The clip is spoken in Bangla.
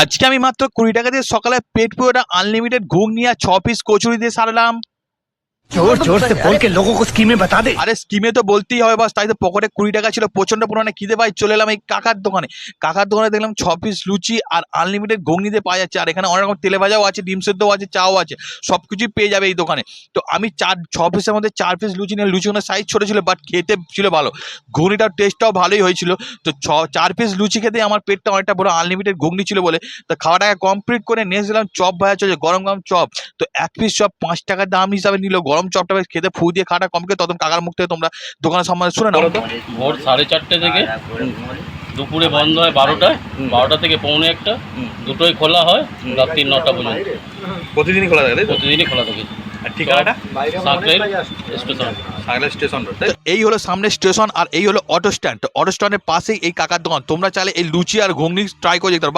আজকে আমি মাত্র 20 টাকা দিয়ে সকালে পেট পুরোটা আনলিমিটেড ঘুগনি আর 6 পিস কচুরি দিয়ে সারলাম। जोर जोर से बोल के लोगों को स्कीमें बता दे। আরে স্কিমে তো বলতেই হবে বাস, তাই তো পকেটে 20 টাকা ছিল, প্রচন্ড পরিমাণে খিদে পাই, চলে এলাম এই কাকার দোকানে। কাকার দোকানে দেখলাম 6 পিস লুচি আর আনলিমিটেড ঘুগনি দিয়ে পাওয়া যাচ্ছে, আর এখানে অনেক রকম তেলে ভাজাও আছে, ডিম সেদ্ধও আছে, চাও আছে, সবকিছুই পেয়ে যাবে এই দোকানে। তো আমি 6 পিসের মধ্যে 4 পিস লুচি নিয়ে, লুচিগুলোর সাইজ ছোট ছিল বাট খেতে ছিল ভালো, ঘুগনিটার টেস্টটাও ভালোই হয়েছিল। তো 4 পিস লুচি খেতে আমার পেটটা অনেকটা বড়, আনলিমিটেড ঘুগনি ছিল বলে তো খাওয়াটাকে কমপ্লিট করে নিয়ে এসেছিলাম চপ ভাজা চলছে, গরম গরম চপ। তো এক পিস চপ 5 টাকার দাম হিসাবে নিল, গরম চপটা বেশ খেতে ফু দিয়ে খাটা কমকে। তখন কাকার মুখ থেকে তোমরা দোকানের সম্বন্ধে শুনে নাও। ভোর 4:30 থেকে দুপুরে বন্ধ হয় 12টায়, 12টা থেকে পৌনে 1টা, দুটোই খোলা হয় রাত্রি 9টা পর্যন্ত। প্রতিদিনই খোলা থাকে, প্রতিদিনই খোলা থাকে। আর ঠিকানাটা Saklain station. Sagla station road. এই হলো সামনে স্টেশন আর এই হলো অটো স্ট্যান্ড। অটো স্ট্যান্ডের পাশেই এই কাকার দোকান। তোমরা চাইলে এই লুচি আর ঘুগনি ট্রাই করে দেখতে পারো।